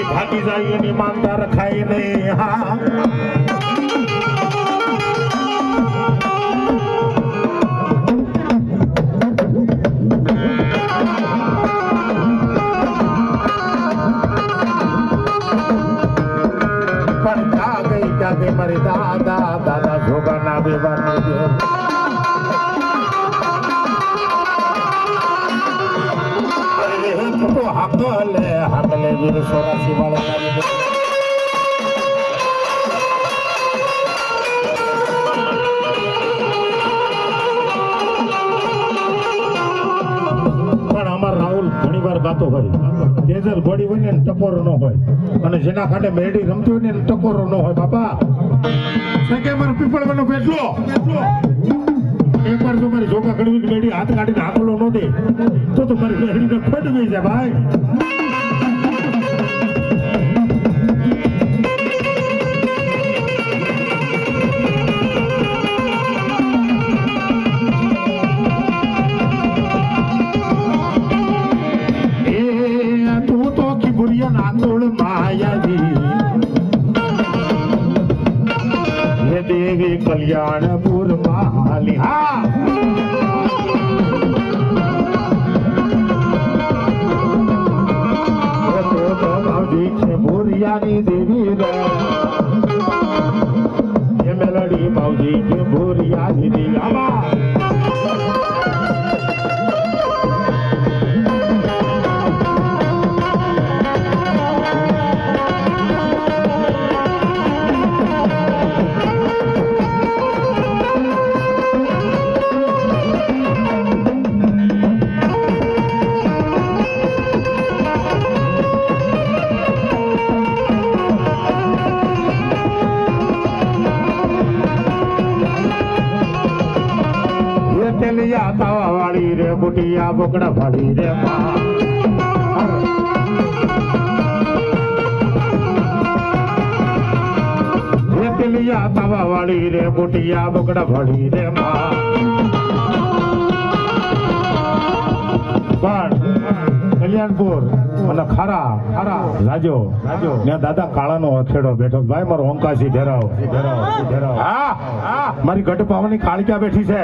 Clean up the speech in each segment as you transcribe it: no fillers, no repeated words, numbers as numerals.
એની ભાગી જાય એની માનતા રખાય નહીં. હા પણ જા ગઈ ત્યાં મારી દાદા દાદા જોગાના બેવાની તો હાકલે વીર સોરાસી વાળા પણ અમાર રાહુલ ઘણી વાર ગાતો હોય તેજલ ઘોડી હોય ને ટકોરો ન હોય અને જેના ખાતે મેરડી રમતી હોય ને ટકોરો ન હોય. બાપા કે મારો પીપળવાનો પેટલો એકવાર જો મારી જોકા કડવી મેળી હાથ કાઢીને આકલો ન દે તો મારી મેળીને ખોટવી છે ભાઈ. તું તો ખીબુરિયા નાંદોળ માયાવી હે દેવી કલ્યાણપુર માલી. હા ભૂરિયાની દેવી રે એ મેલડી બાઉજી કે ભૂરિયાની દેવી. આમાં તાવા વાળી રે બુટિયા બોકડા ફાડી રે પેલિયા તાવા વાળી રે બુટિયા બોકડા ફાડી રે પણ કલ્યાણપુર અને ખારા રાજો ને દાદા કાળાનો અથેડો બેઠો. ભાઈ મારો ઓંકાસી ધેરાવ. હા મારી ગઢ પાવાની કાળિકા બેઠી છે,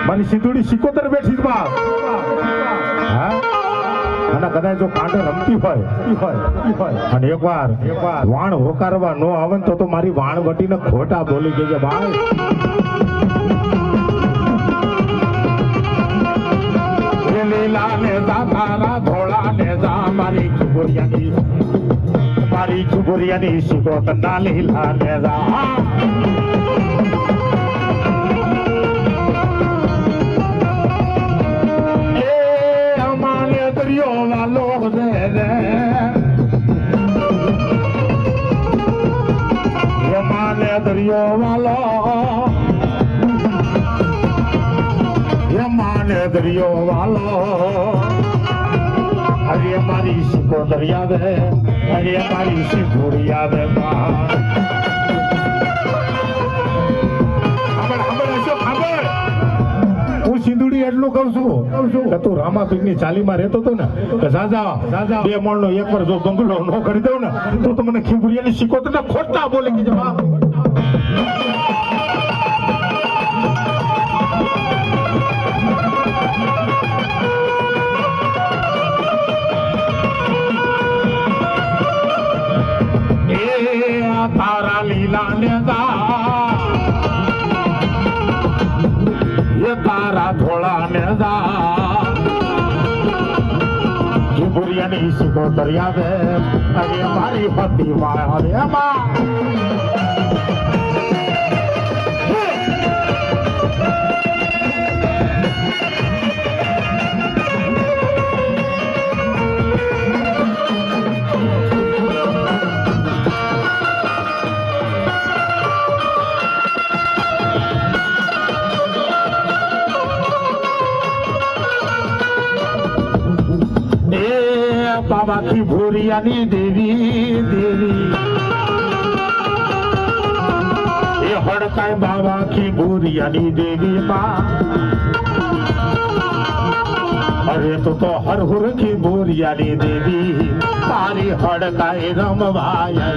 મારી સિંધુડી સિકોતર બેઠી છે બાપ. હા અને કદાચ જો કાંડે રમતી હોય અને એકવાર વાણ હોકારવા નો આવે ને તો મારી વાણ વટીને ખોટા બોલી ગઈ છે ભાઈ. લીલા ને તારા ધોળા ને જા મારી ખુબુરિયાની સિકોતર ના લીલા ને જા. દરિયો વાલો રે યમાને દરિયો વાલો યમાને દરિયો વાલો અરે મારી સિકો દરિયા દે અરે મારી સિકોડિયા દે સિંધુડી એટલું કહું છું કે તું રામાપીર ની ચાલીમાં રહેતો હતો ને કે જાજા બે મોણ નો એક વાર જો બંગલો નો કરી દઉં ને તો મને ખીબુરિયાની સિકોતર ને ખોટા બોલી ગઈ જવા. તારા લીલા ને તારા ધોળા ને ખીબુરિયાની સિકોતર યાદ અરે મારી પતિ વાળે બાબા ખીબુરિયાની દેવી એ હડકાય બાબા ખીબુરિયાની દેવી માં અરે તું તો હરહુર કી બોરિયાની દેવી તારી હડકાઈ રમવાય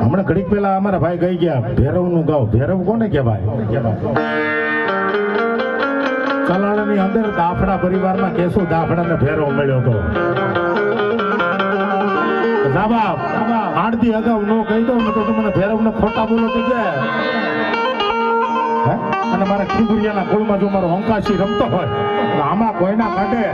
હમણાં ઘડીક પેલા અમારા ભાઈ ગઈ ગયા ભેરવ નું ગાવ ભેરવ કોને કહેવાય ચલાણાની અંદર દાફડા પરિવારમાં કેશુ દાફડા ને ભેરવ મળ્યો હતો આડતી અગાઉ નો કહી દઉં ને તો મને ભેરવ ને ખોટા બોલો કે છે અને મારા ખીબુરિયાના કુળમાં જો મારો અંકાશી રમતો હોય તો આમાં કોઈના કાઢે